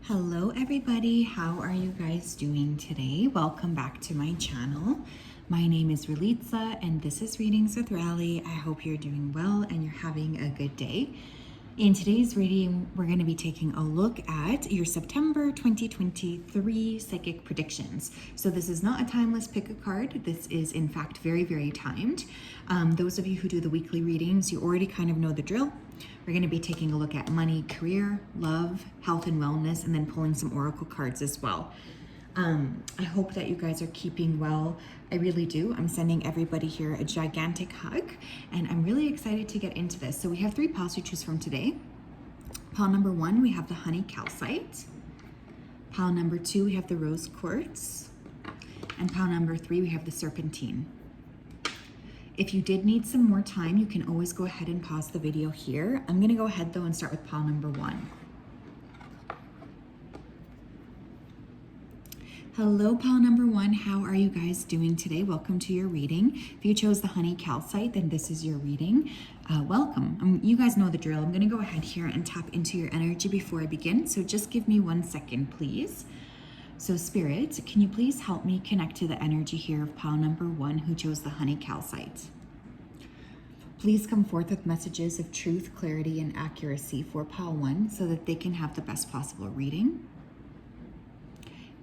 Hello everybody, how are you guys doing today? Welcome back to my channel. My name is Ralitza and this is Readings with Rally. I hope you're doing well and you're having a good day. In today's reading, we're going to be taking a look at your September 2023 psychic predictions. So this is not a timeless pick a card. This is in fact very, very timed. Those of you who do the weekly readings, you already kind of know the drill. We're going to be taking a look at money, career, love, health and wellness, and then pulling some oracle cards as well. I hope that you guys are keeping well. I really do. I'm sending everybody here a gigantic hug, and I'm really excited to get into this. So we have 3 piles to choose from today. Pile number 1, we have the honey calcite. Pile number 2, we have the rose quartz. And pile number 3, we have the serpentine. If you did need some more time, you can always go ahead and pause the video here. I'm gonna go ahead though and start with pile number 1. Hello, pile number 1. How are you guys doing today? Welcome to your reading. If you chose the honey calcite, then this is your reading. Welcome. You guys know the drill. I'm going to go ahead here and tap into your energy before I begin. So just give me 1 second, please. So Spirit, can you please help me connect to the energy here of pile number 1 who chose the honey calcite? Please come forth with messages of truth, clarity, and accuracy for pile 1 so that they can have the best possible reading.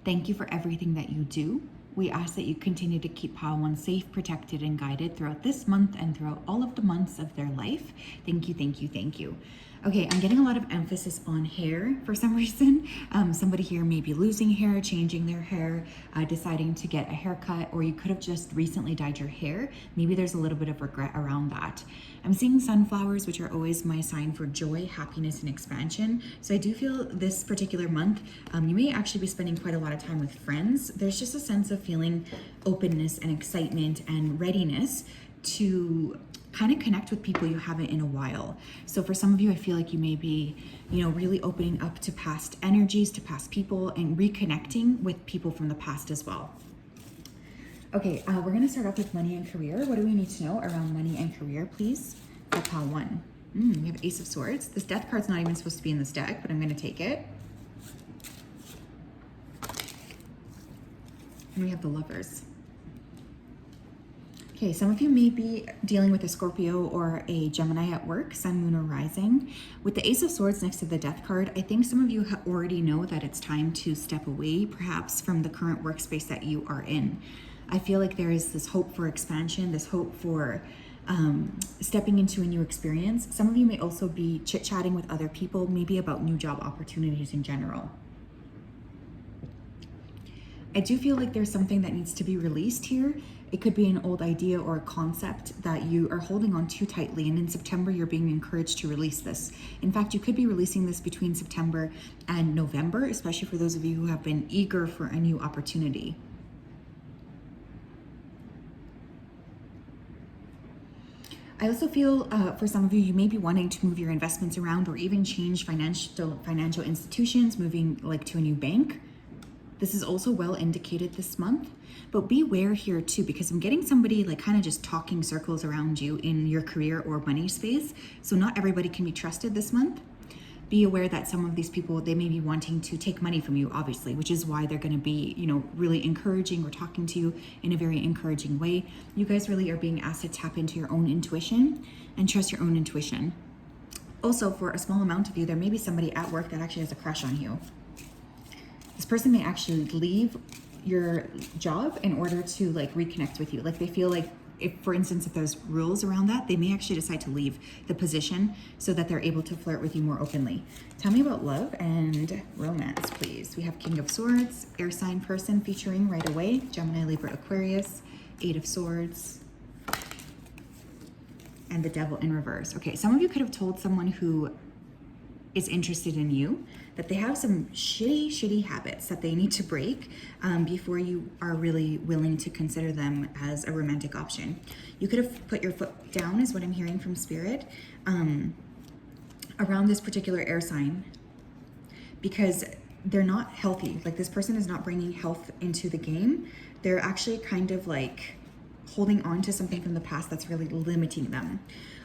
Thank you for everything that you do. We ask that you continue to keep pile 1 safe, protected, and guided throughout this month and throughout all of the months of their life. Thank you, thank you, thank you. Okay, I'm getting a lot of emphasis on hair for some reason. Somebody here may be losing hair, changing their hair, deciding to get a haircut, or you could have just recently dyed your hair. Maybe there's a little bit of regret around that. I'm seeing sunflowers, which are always my sign for joy, happiness, and expansion. So I do feel this particular month, you may actually be spending quite a lot of time with friends. There's just a sense of feeling openness and excitement and readiness to kind of connect with people you haven't in a while. So for some of you, I feel like you may be, really opening up to past energies, to past people, and reconnecting with people from the past as well. Okay, we're going to start off with money and career. What do we need to know around money and career, please? For pile 1. We have Ace of Swords. This death card's not even supposed to be in this deck, but I'm going to take it. And we have the Lovers. Okay, some of you may be dealing with a Scorpio or a Gemini at work, Sun, Moon, or Rising. With the Ace of Swords next to the Death card, I think some of you already know that it's time to step away, perhaps from the current workspace that you are in. I feel like there is this hope for expansion, this hope for stepping into a new experience. Some of you may also be chit-chatting with other people, maybe about new job opportunities in general. I do feel like there's something that needs to be released here. It could be an old idea or a concept that you are holding on too tightly, and in September you're being encouraged to release this. In fact, you could be releasing this between September and November, especially for those of you who have been eager for a new opportunity. I also feel for some of you, you may be wanting to move your investments around or even change financial institutions, moving like to a new bank. This is also well indicated this month, but beware here too, because I'm getting somebody like kind of just talking circles around you in your career or money space. So not everybody can be trusted this month. Be aware that some of these people, they may be wanting to take money from you, obviously, which is why they're going to be, really encouraging or talking to you in a very encouraging way. You guys really are being asked to tap into your own intuition and trust your own intuition. Also, for a small amount of you, there may be somebody at work that actually has a crush on you. This person may actually leave your job in order to reconnect with you. Like they feel like, if, for instance, if there's rules around that, they may actually decide to leave the position so that they're able to flirt with you more openly. Tell me about love and romance, please. We have King of Swords, air sign person featuring right away, Gemini, Libra, Aquarius, 8 of Swords, and the Devil in reverse. Okay, some of you could have told someone who is interested in you that they have some shitty habits that they need to break before you are really willing to consider them as a romantic option. You could have put your foot down, is what I'm hearing from Spirit, around this particular air sign, because they're not healthy. Like this person is not bringing health into the game. They're actually kind of like holding on to something from the past that's really limiting them.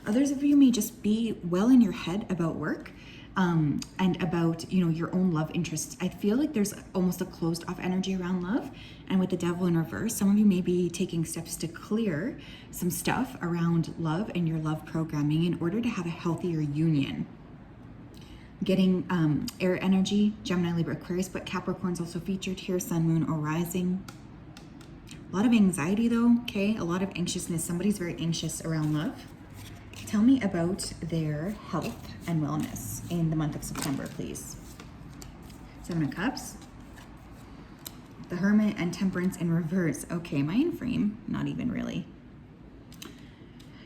Others of you may just be well in your head about work. and about, you know, your own love interests. I feel like there's almost a closed off energy around love. And with the devil in reverse, some of you may be taking steps to clear some stuff around love and your love programming in order to have a healthier union. Getting air energy, Gemini, Libra, Aquarius, but Capricorn's also featured here, Sun, Moon, or Rising. A lot of anxiety though, okay? A lot of anxiousness. Somebody's very anxious around love. Tell me about their health and wellness in the month of September, please. Seven of Cups. The Hermit and Temperance in reverse. Okay, mind frame, not even really.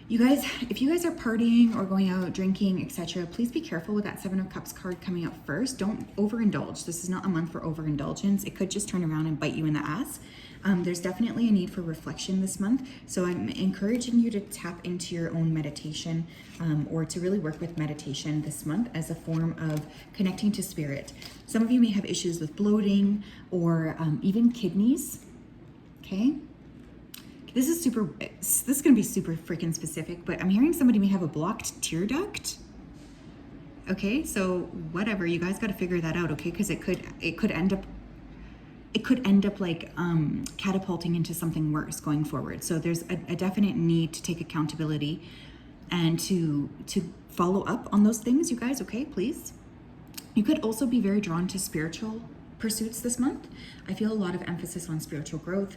You guys, if you guys are partying or going out drinking, etc., please be careful with that Seven of Cups card coming up first. Don't overindulge. This is not a month for overindulgence. It could just turn around and bite you in the ass. There's definitely a need for reflection this month. So I'm encouraging you to tap into your own meditation or to really work with meditation this month as a form of connecting to spirit. Some of you may have issues with bloating or even kidneys, okay? This is going to be super freaking specific, but I'm hearing somebody may have a blocked tear duct. Okay, so whatever, you guys got to figure that out, okay? Because it could end up like catapulting into something worse going forward. So there's a definite need to take accountability and to follow up on those things, you guys, okay, please. You could also be very drawn to spiritual pursuits this month. I feel a lot of emphasis on spiritual growth,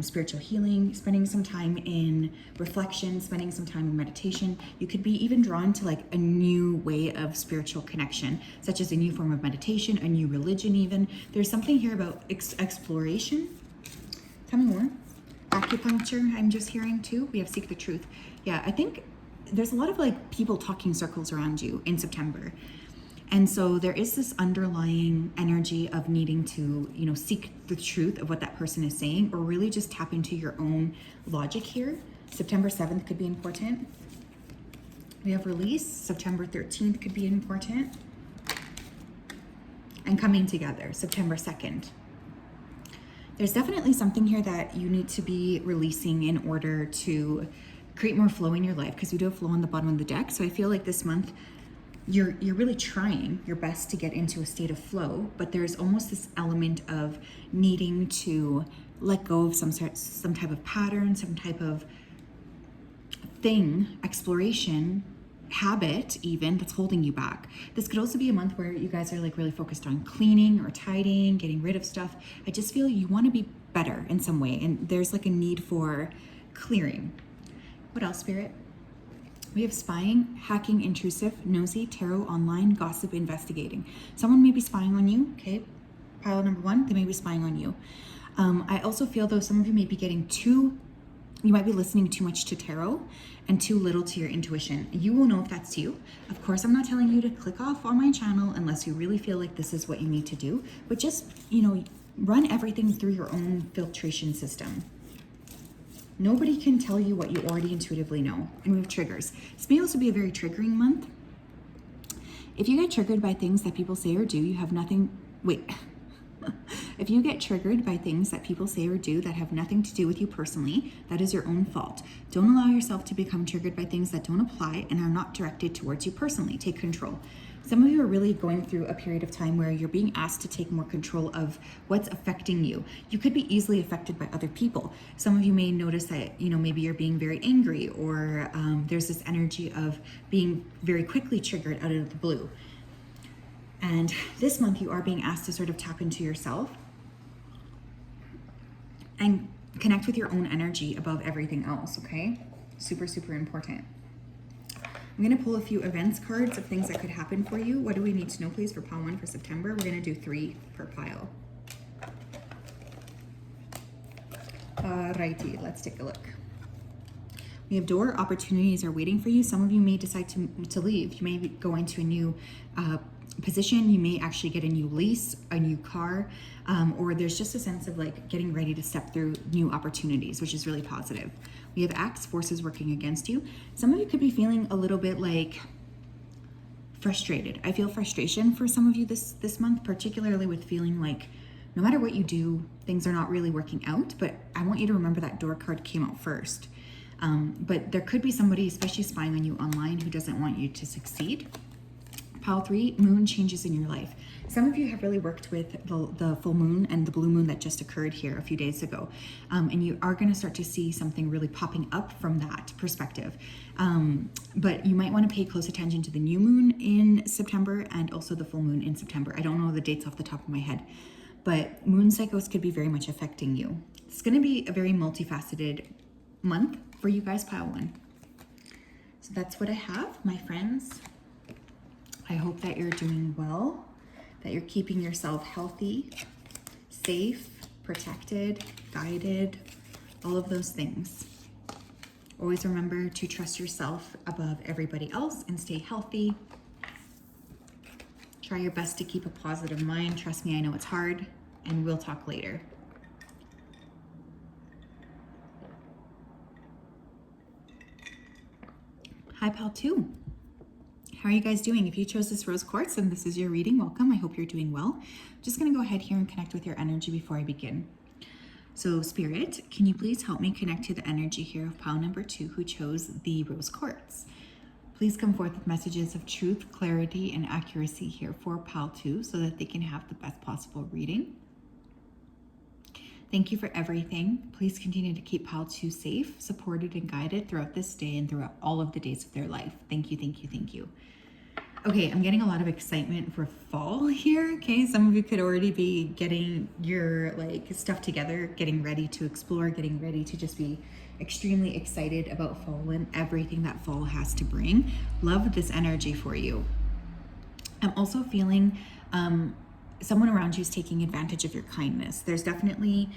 spiritual healing, spending some time in reflection, spending some time in meditation. You could be even drawn to like a new way of spiritual connection, such as a new form of meditation, a new religion even. There's something here about exploration. Tell me more. Acupuncture, I'm just hearing too. We have Seek the Truth. Yeah, I think there's a lot of like people talking circles around you in September. And so there is this underlying energy of needing to, you know, seek the truth of what that person is saying, or really just tap into your own logic here. September 7th could be important. We have Release. September 13th could be important. And Coming Together, September 2nd. There's definitely something here that you need to be releasing in order to create more flow in your life, because we do have flow on the bottom of the deck. So I feel like this month, you're really trying your best to get into a state of flow, but there's almost this element of needing to let go of some type of pattern, some type of thing, exploration, habit even, that's holding you back. This could also be a month where you guys are like really focused on cleaning or tidying, getting rid of stuff. I just feel you want to be better in some way, and there's like a need for clearing. What else, Spirit? We have Spying, Hacking, Intrusive, Nosy, Tarot, Online, Gossip, Investigating. Someone may be spying on you, okay? Pile number 1, they may be spying on you. I also feel though some of you may be getting you might be listening too much to tarot and too little to your intuition. You will know if that's you. Of course, I'm not telling you to click off on my channel unless you really feel like this is what you need to do, but just, you know, run everything through your own filtration system. Nobody can tell you what you already intuitively know. And we have triggers. This may also be a very triggering month. If you get triggered by things that people say or do, you have nothing, if you get triggered by things that people say or do that have nothing to do with you personally, that is your own fault. Don't allow yourself to become triggered by things that don't apply and are not directed towards you personally. Take control. Some of you are really going through a period of time where you're being asked to take more control of what's affecting you. You could be easily affected by other people. Some of you may notice that, you know, maybe you're being very angry, or there's this energy of being very quickly triggered out of the blue. And this month you are being asked to sort of tap into yourself and connect with your own energy above everything else, okay? Super, super important. I'm going to pull a few events cards of things that could happen for you. What do we need to know, please, for pile 1 for September? We're going to do 3 per pile. Alrighty, let's take a look. We have Door. Opportunities are waiting for you. Some of you may decide to leave. You may go into a new position. You may actually get a new lease, a new car, or there's just a sense of like getting ready to step through new opportunities, which is really positive. We have Axe, forces working against you. Some of you could be feeling a little bit like frustrated. I feel frustration for some of you this month, particularly with feeling like no matter what you do, things are not really working out. But I want you to remember that Door card came out first. But there could be somebody, especially spying on you online, who doesn't want you to succeed. Pile 3, moon changes in your life. Some of you have really worked with the full moon and the blue moon that just occurred here a few days ago. And you are going to start to see something really popping up from that perspective. But you might want to pay close attention to the new moon in September and also the full moon in September. I don't know the dates off the top of my head, but moon cycles could be very much affecting you. It's going to be a very multifaceted month for you guys, Pile 1. So that's what I have, my friends. I hope that you're doing well, that you're keeping yourself healthy, safe, protected, guided, all of those things. Always remember to trust yourself above everybody else and stay healthy. Try your best to keep a positive mind. Trust me, I know it's hard, and we'll talk later. Hi, Pal 2. How are you guys doing? If you chose this rose quartz and this is your reading, welcome. I hope you're doing well. I'm just going to go ahead here and connect with your energy before I begin. So, Spirit, can you please help me connect to the energy here of Pile number 2 who chose the rose quartz? Please come forth with messages of truth, clarity, and accuracy here for Pile 2 so that they can have the best possible reading. Thank you for everything. Please continue to keep Pile 2 safe, supported, and guided throughout this day and throughout all of the days of their life. Thank you, thank you, thank you. Okay, I'm getting a lot of excitement for fall here. Okay, some of you could already be getting your stuff together, getting ready to explore, getting ready to just be extremely excited about fall and everything that fall has to bring. Love this energy for you. I'm also feeling someone around you is taking advantage of your kindness. There's definitely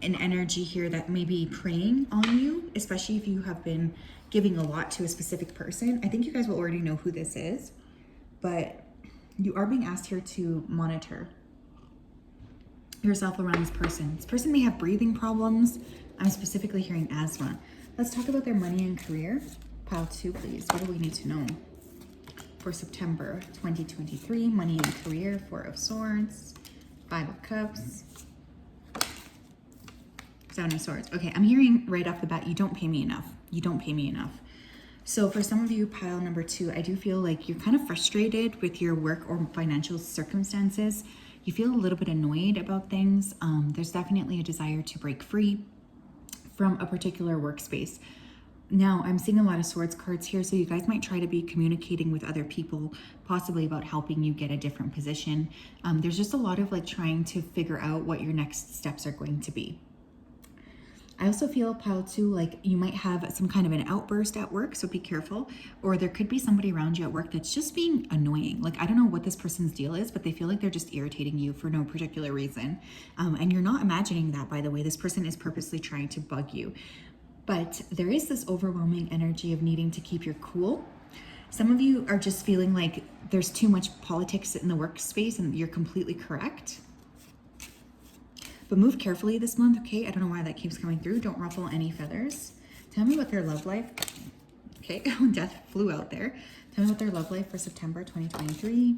an energy here that may be preying on you, especially if you have been giving a lot to a specific person. I think you guys will already know who this is, but you are being asked here to monitor yourself around this person. This person may have breathing problems. I'm specifically hearing asthma. Let's talk about their money and career. Pile 2, please. What do we need to know for September 2023? Money and career, 4 of Swords, 5 of Cups, 7 of Swords. Okay, I'm hearing right off the bat, you don't pay me enough. You don't pay me enough. So for some of you, Pile number 2, I do feel like you're kind of frustrated with your work or financial circumstances. You feel a little bit annoyed about things. There's definitely a desire to break free from a particular workspace. Now, I'm seeing a lot of Swords cards here, so you guys might try to be communicating with other people, possibly about helping you get a different position. There's just a lot of trying to figure out what your next steps are going to be. I also feel, Pile 2, you might have some kind of an outburst at work, so be careful. Or there could be somebody around you at work that's just being annoying. I don't know what this person's deal is, but they feel like they're just irritating you for no particular reason. And you're not imagining that, by the way. This person is purposely trying to bug you. But there is this overwhelming energy of needing to keep your cool. Some of you are just feeling like there's too much politics in the workspace, and you're completely correct. But move carefully this month, okay? I don't know why that keeps coming through. Don't ruffle any feathers. Tell me what their love life, okay? Death flew out there. Tell me what their love life for September 2023.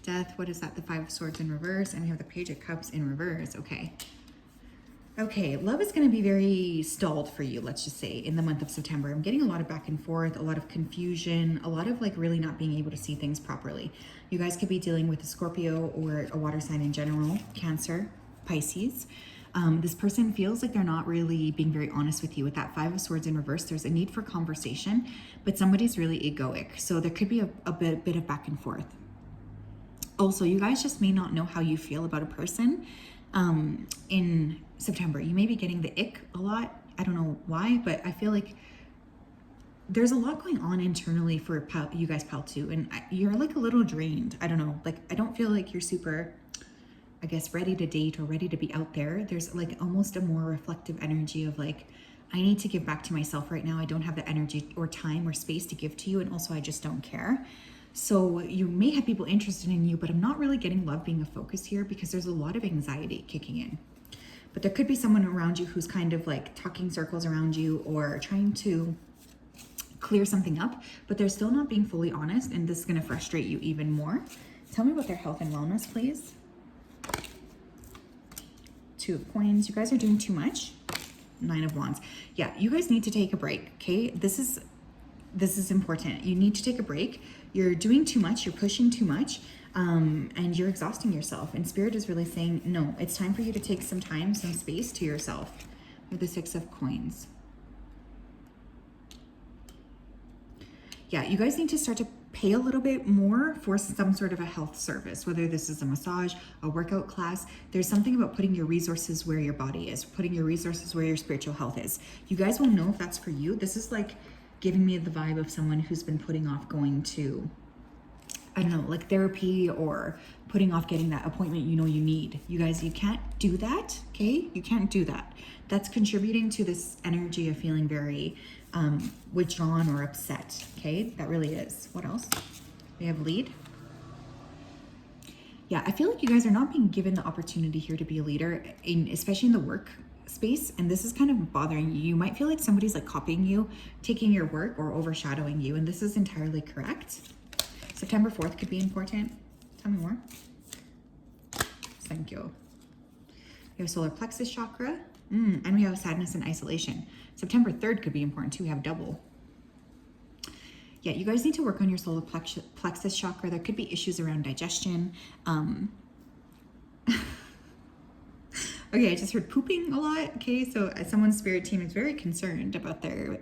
Death, what is that? The 5 of Swords in reverse, and we have the Page of Cups in reverse, okay. Okay, love is going to be very stalled for you, let's just say, in the month of September. I'm getting a lot of back and forth, a lot of confusion, a lot of really not being able to see things properly. You guys could be dealing with a Scorpio or a water sign in general, Cancer, Pisces. This person feels like they're not really being very honest with you. With that 5 of Swords in reverse, there's a need for conversation, but somebody's really egoic. So there could be a bit of back and forth. Also, you guys just may not know how you feel about a person in September. You may be getting the ick a lot. I don't know why, but I feel like there's a lot going on internally for you guys, Pile 2, and you're a little drained. I don't know. I don't feel like you're super, I guess, ready to date or ready to be out there. There's almost a more reflective energy of I need to give back to myself right now. I don't have the energy or time or space to give to you, and also I just don't care. So you may have people interested in you, but I'm not really getting love being a focus here because there's a lot of anxiety kicking in. But there could be someone around you who's kind of talking circles around you or trying to clear something up, but they're still not being fully honest, and this is going to frustrate you even more. Tell me about their health and wellness, please. 2 of Coins. You guys are doing too much. 9 of Wands. Yeah, you guys need to take a break, okay? This is this is important. You need to take a break. You're doing too much, you're pushing too much, and you're exhausting yourself. And Spirit is really saying, no, it's time for you to take some time, some space to yourself. With the 6 of Coins. Yeah, you guys need to start to pay a little bit more for some sort of a health service, whether this is a massage, a workout class. There's something about putting your resources where your body is, putting your resources where your spiritual health is. You guys will know if that's for you. This is like giving me the vibe of someone who's been putting off going to, I don't know, like therapy, or putting off getting that appointment you know you need. You guys, you can't do that, okay? You can't do that. That's contributing to this energy of feeling very withdrawn or upset, okay? That really is. What else? We have lead. Yeah, I feel like you guys are not being given the opportunity here to be a leader, especially in the work space, and this is kind of bothering you. You might feel like somebody's like copying you, taking your work, or overshadowing you, and this is entirely correct. September 4th could be important. Tell me more. Thank you. We have solar plexus chakra, and we have sadness and isolation. September 3rd could be important too. We have double. Yeah, you guys need to work on your solar plexus chakra. There could be issues around digestion. Okay, I just heard pooping a lot. Okay, so someone's spirit team is very concerned about their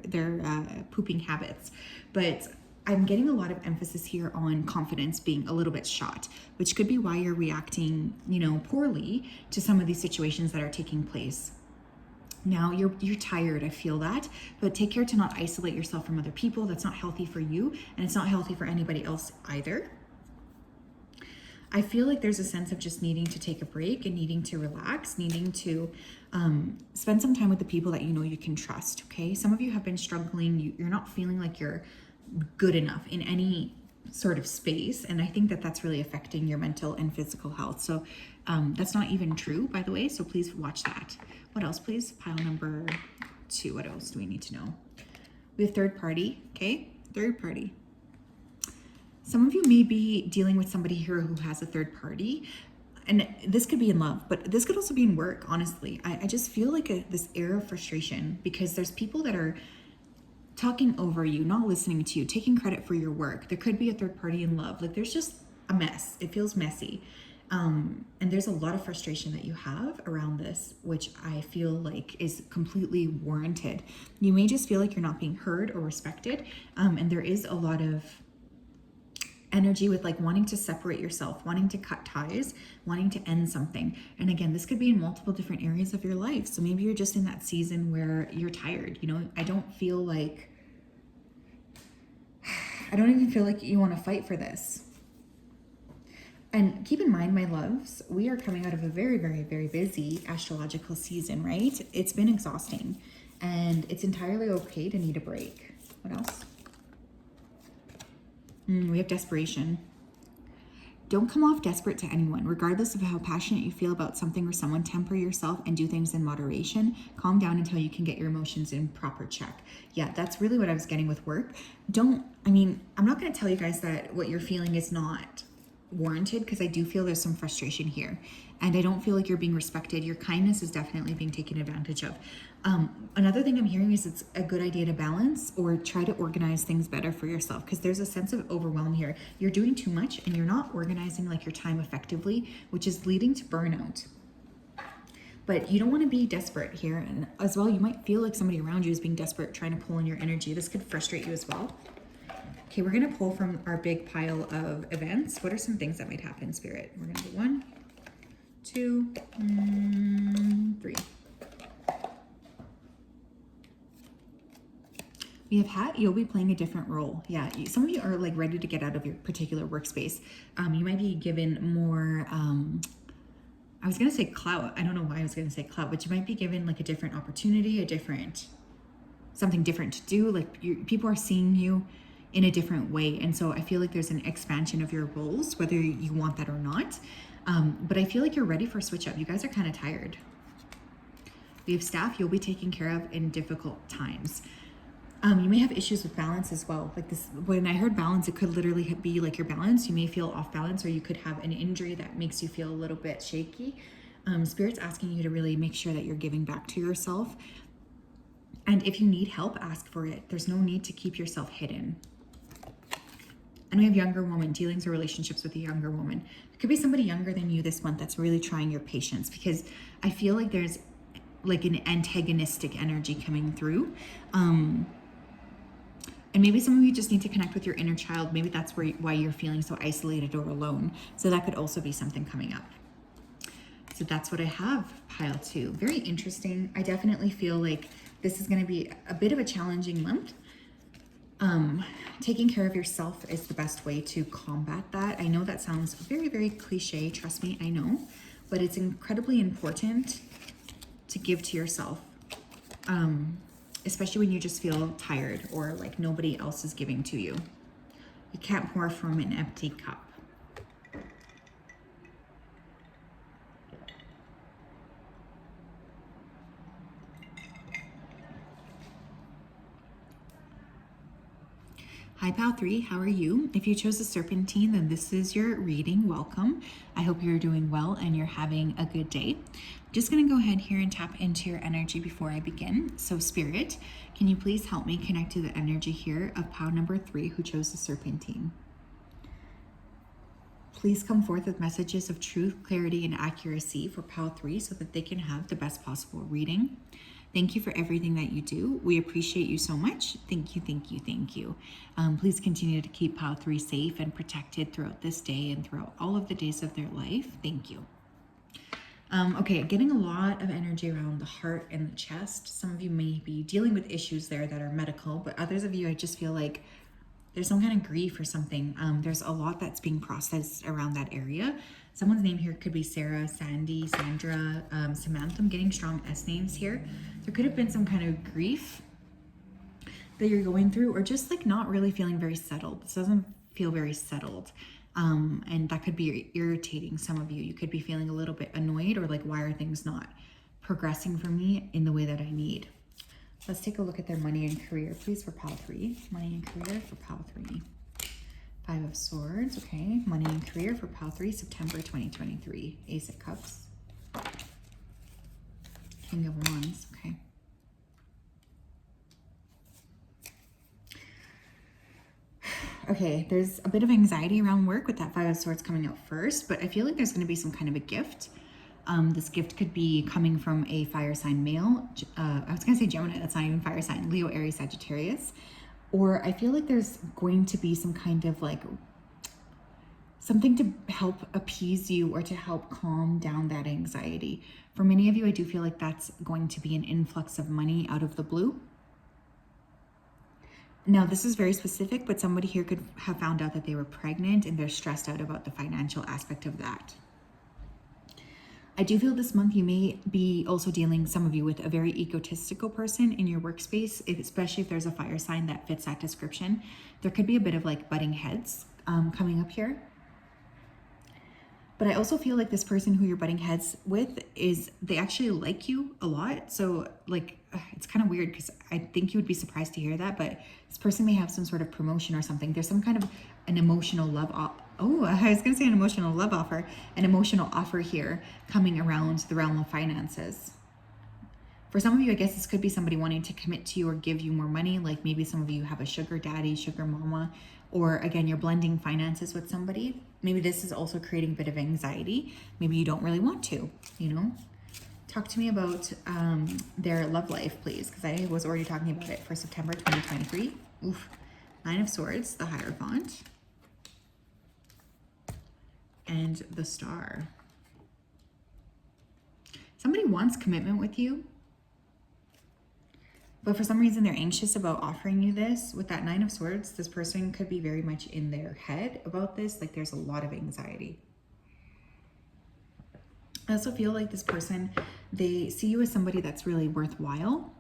pooping habits, but I'm getting a lot of emphasis here on confidence being a little bit shot, which could be why you're reacting, you know, poorly to some of these situations that are taking place. Now you're tired, I feel that, but take care to not isolate yourself from other people. That's not healthy for you, and it's not healthy for anybody else either. I feel like there's a sense of just needing to take a break and needing to relax, needing to spend some time with the people that you know you can trust, okay? Some of you have been struggling. You're not feeling like you're good enough in any sort of space, and I think that that's really affecting your mental and physical health. So that's not even true, by the way, so please watch that. What else, please? Pile number 2. What else do we need to know? We have third party, okay? Third party. Some of you may be dealing with somebody here who has a third party, and this could be in love, but this could also be in work, honestly. I just feel like this air of frustration because there's people that are talking over you, not listening to you, taking credit for your work. There could be a third party in love. Like there's just a mess. It feels messy. And there's a lot of frustration that you have around this, which I feel like is completely warranted. You may just feel like you're not being heard or respected. And there is a lot of energy with like wanting to separate yourself, wanting to cut ties, wanting to end something. And again, this could be in multiple different areas of your life. So maybe you're just in that season where you're tired. You know, I don't even feel like you want to fight for this. And keep in mind, my loves, we are coming out of a very, very, very busy astrological season, right? It's been exhausting, and it's entirely okay to need a break. What else? We have desperation. Don't come off desperate to anyone. Regardless of how passionate you feel about something or someone, temper yourself and do things in moderation. Calm down until you can get your emotions in proper check. Yeah, that's really what I was getting with work. I'm not going to tell you guys that what you're feeling is not warranted, because I do feel there's some frustration here, and I don't feel like you're being respected. Your kindness is definitely being taken advantage of. Another thing I'm hearing is it's a good idea to balance or try to organize things better for yourself, because there's a sense of overwhelm here. You're doing too much and you're not organizing like your time effectively, which is leading to burnout. But you don't want to be desperate here, and as well, you might feel like somebody around you is being desperate, trying to pull in your energy. This could frustrate you as well. Okay, we're going to pull from our big pile of events. What are some things that might happen, Spirit? We're going to do 1, 2, 3. We have hat. You'll be playing a different role. Yeah, some of you are like ready to get out of your particular workspace. You might be given more, I was going to say clout. I don't know why I was going to say clout, but you might be given like a different opportunity, something different to do. Like people are seeing you in a different way. And so I feel like there's an expansion of your roles, whether you want that or not. But I feel like you're ready for a switch up. You guys are kind of tired. We have staff you'll be taken care of in difficult times. You may have issues with balance as well. Like this, when I heard balance, it could literally be like your balance. You may feel off balance, or you could have an injury that makes you feel a little bit shaky. Spirit's asking you to really make sure that you're giving back to yourself And if you need help, ask for it. There's no need to keep yourself hidden. And we have younger woman, dealings or relationships with a younger woman. It could be somebody younger than you this month that's really trying your patience, because I feel like there's like an antagonistic energy coming through. And maybe some of you just need to connect with your inner child. Maybe that's why you're feeling so isolated or alone. So that could also be something coming up. So that's what I have, pile 2. Very interesting. I definitely feel like this is going to be a bit of a challenging month. Taking care of yourself is the best way to combat that. I know that sounds very, very cliche. Trust me, I know. But it's incredibly important to give to yourself. Especially when you just feel tired or like nobody else is giving to you. You can't pour from an empty cup. Hi, Pal 3, how are you? If you chose the Serpentine, then this is your reading. Welcome. I hope you're doing well and you're having a good day. I'm just going to go ahead here and tap into your energy before I begin. So, Spirit, can you please help me connect to the energy here of Pal number 3 who chose the Serpentine? Please come forth with messages of truth, clarity, and accuracy for Pal 3 so that they can have the best possible reading. Thank you for everything that you do. We appreciate you so much. Thank you, thank you, thank you. Please continue to keep Pal 3 safe and protected throughout this day and throughout all of the days of their life. Thank you. Okay, getting a lot of energy around the heart and the chest. Some of you may be dealing with issues there that are medical, but others of you, I just feel like there's some kind of grief or something. There's a lot that's being processed around that area. Someone's name here could be Sarah, Sandy, Sandra, Samantha. I'm getting strong S names here. There could have been some kind of grief that you're going through, or just like not really feeling very settled. This doesn't feel very settled. And that could be irritating some of you. You could be feeling a little bit annoyed, or like, why are things not progressing for me in the way that I need? Let's take a look at their money and career, please, for Pal 3. Money and career for Pal 3. 5 of Swords, okay. Money and career for Pal 3, September 2023. Ace of Cups. King of Wands, okay. Okay, there's a bit of anxiety around work with that 5 of Swords coming out first, but I feel like there's going to be some kind of a gift. This gift could be coming from a fire sign male. I was going to say Gemini, that's not even fire sign. Leo, Aries, Sagittarius. Or I feel like there's going to be some kind of like something to help appease you or to help calm down that anxiety. For many of you, I do feel like that's going to be an influx of money out of the blue. Now, this is very specific, but somebody here could have found out that they were pregnant and they're stressed out about the financial aspect of that. I do feel this month you may be also dealing, some of you, with a very egotistical person in your workspace, especially if there's a fire sign that fits that description. There could be a bit of like butting heads coming up here. But I also feel like this person who you're butting heads with they actually like you a lot. So like, it's kind of weird because I think you would be surprised to hear that, but this person may have some sort of promotion or something. There's some kind of an emotional love offer. Oh, I was going to say an emotional love offer, an emotional offer here coming around the realm of finances. For some of you, I guess this could be somebody wanting to commit to you or give you more money. Like maybe some of you have a sugar daddy, sugar mama, or again, you're blending finances with somebody. Maybe this is also creating a bit of anxiety. Maybe you don't really want to, you know. Talk to me about their love life, please, because I was already talking about it for September 2023. Oof. 9 of Swords, the Hierophant, and the Star. Somebody wants commitment with you, but for some reason they're anxious about offering you this. With that 9 of Swords, this person could be very much in their head about this. Like there's a lot of anxiety. I also feel like this person, they see you as somebody that's really worthwhile.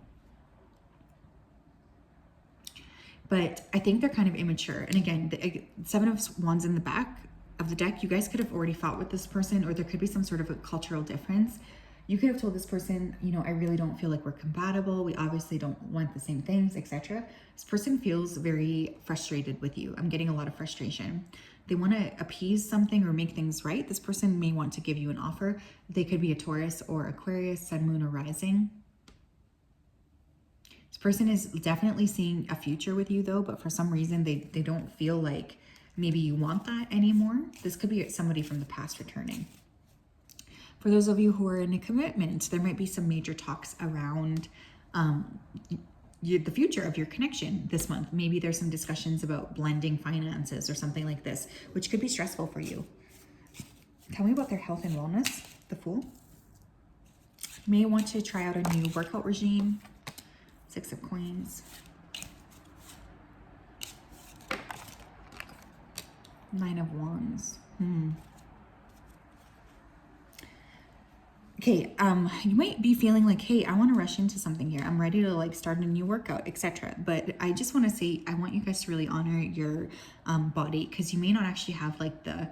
But I think they're kind of immature. And again, the 7 of Wands in the back of the deck, you guys could have already fought with this person, or there could be some sort of a cultural difference. You could have told this person, you know, I really don't feel like we're compatible. We obviously don't want the same things, etc. This person feels very frustrated with you. I'm getting a lot of frustration. They want to appease something or make things right. This person may want to give you an offer. They could be a Taurus or Aquarius, Sun, Moon, or Rising. This This person is definitely seeing a future with you though, but for some reason they don't feel like maybe you want that anymore. This could be somebody from the past returning. For those of you who are in a commitment, there might be some major talks around the future of your connection this month. Maybe there's some discussions about blending finances or something like this, which could be stressful for you. Tell me about their health and wellness, the Fool. May want to try out a new workout regime. Six of Coins. Nine of Wands. Okay, you might be feeling like, hey, I want to rush into something here. I'm ready to like start a new workout, etc. But I just want to say, I want you guys to really honor your body, because you may not actually have like the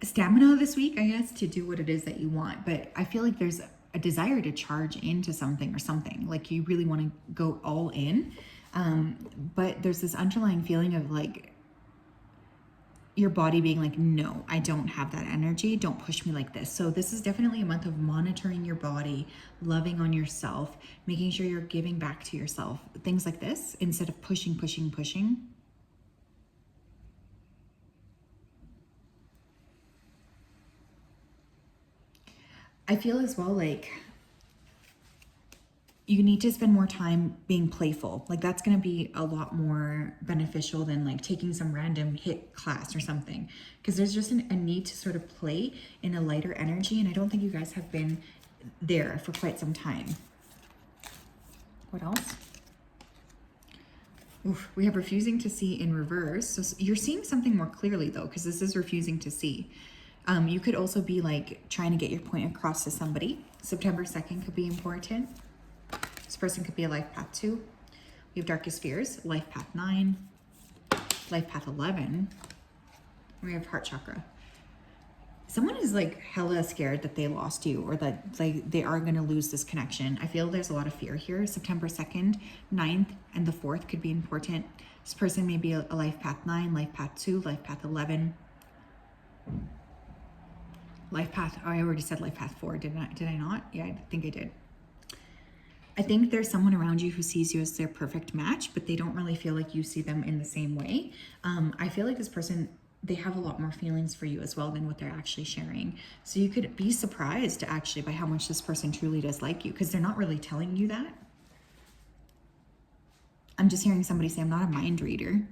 stamina this week, I guess, to do what it is that you want. But I feel like there's a desire to charge into something or something. Like you really want to go all in. But there's this underlying feeling of like, your body being like, no, I don't have that energy. Don't push me like this. So this is definitely a month of monitoring your body, loving on yourself, making sure you're giving back to yourself, things like this, instead of pushing. I feel as well like you need to spend more time being playful. Like that's going to be a lot more beneficial than like taking some random hit class or something, because there's just a need to sort of play in a lighter energy. And I don't think you guys have been there for quite some time. What else? Oof, we have refusing to see in reverse. So you're seeing something more clearly though, because this is refusing to see. You could also be like trying to get your point across to somebody. September 2nd could be important. This person could be a life path 2. We have darkest fears, life path 9, life path 11. We have heart chakra. Someone is like hella scared that they lost you, or that like they are going to lose this connection. I feel there's a lot of fear here. September 2nd, 9th, and the 4th could be important. This person may be a life path 9, life path 2, life path 11. Life path, oh, I already said life path 4, did I not? Yeah, I think I did. I think there's someone around you who sees you as their perfect match, but they don't really feel like you see them in the same way. I feel like this person, they have a lot more feelings for you as well than what they're actually sharing. So you could be surprised actually by how much this person truly does like you, because they're not really telling you that. I'm just hearing somebody say, I'm not a mind reader.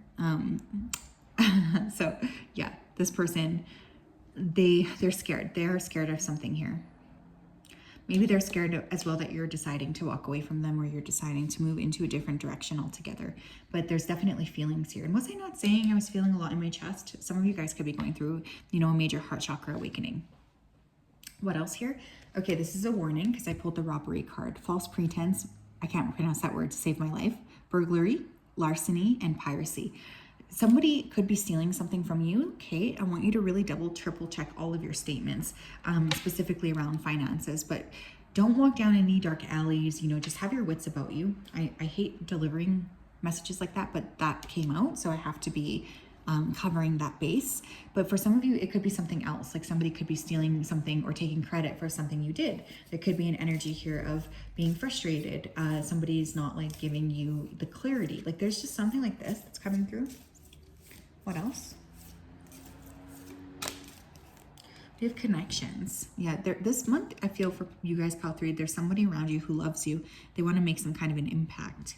So yeah, this person, they're scared. They're scared of something here. Maybe they're scared as well that you're deciding to walk away from them, or you're deciding to move into a different direction altogether. But there's definitely feelings here. And was I not saying I was feeling a lot in my chest? Some of you guys could be going through, a major heart chakra awakening. What else here? Okay, this is a warning because I pulled the robbery card. False pretense, I can't pronounce that word to save my life. Burglary, larceny, and piracy. Somebody could be stealing something from you. Okay, I want you to really double, triple check all of your statements, specifically around finances. But don't walk down any dark alleys. Just have your wits about you. I hate delivering messages like that, but that came out, so I have to be covering that base. But for some of you, it could be something else. Like somebody could be stealing something or taking credit for something you did. There could be an energy here of being frustrated. Somebody's not like giving you the clarity. Like there's just something like this that's coming through. What else? We have connections. Yeah, this month, I feel for you guys, pile 3, there's somebody around you who loves you. They want to make some kind of an impact.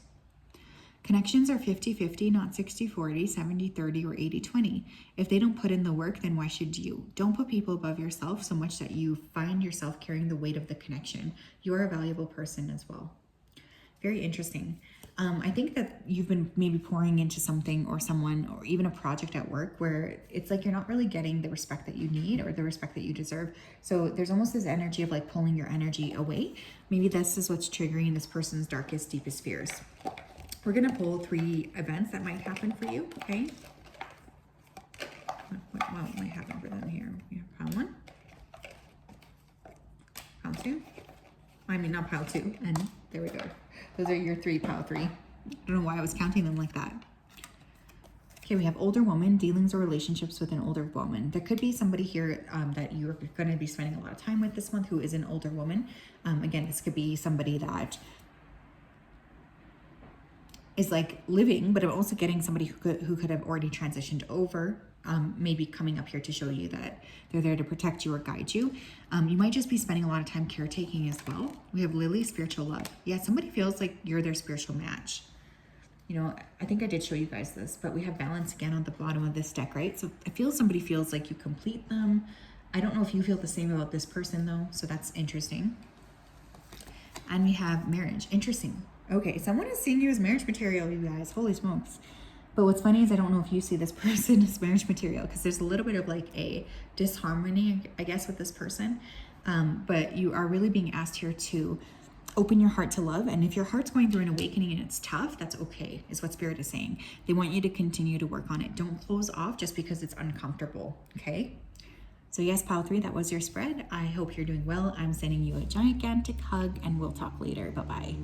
Connections are 50-50, not 60-40, 70-30, or 80-20. If they don't put in the work, then why should you? Don't put people above yourself so much that you find yourself carrying the weight of the connection. You are a valuable person as well. Very interesting. I think that you've been maybe pouring into something or someone, or even a project at work, where it's like you're not really getting the respect that you need or the respect that you deserve. So there's almost this energy of like pulling your energy away. Maybe this is what's triggering this person's darkest, deepest fears. We're going to pull 3 events that might happen for you, okay? What might happen for them here? We have pile 1, pile 2. I mean, not pile 2, and there we go. Those are your 3, pile 3. I don't know why I was counting them like that. Okay, we have older woman, dealings or relationships with an older woman. There could be somebody here that you're going to be spending a lot of time with this month who is an older woman. Again, this could be somebody that is like living, but I'm also getting somebody who could have already transitioned over, maybe coming up here to show you that they're there to protect you or guide you. You might just be spending a lot of time caretaking as well. We have Lily, spiritual love. Yeah, somebody feels like you're their spiritual match. You know, I think I did show you guys this, but we have balance again on the bottom of this deck, right? So I feel somebody feels like you complete them. I don't know if you feel the same about this person though, so that's interesting. And we have marriage. Interesting. Okay, someone is seeing you as marriage material, you guys. Holy smokes. But what's funny is I don't know if you see this person as marriage material, because there's a little bit of like a disharmony, I guess, with this person. But you are really being asked here to open your heart to love. And if your heart's going through an awakening and it's tough, that's okay, is what Spirit is saying. They want you to continue to work on it. Don't close off just because it's uncomfortable, okay? So yes, pile 3, that was your spread. I hope you're doing well. I'm sending you a gigantic hug and we'll talk later. Bye-bye.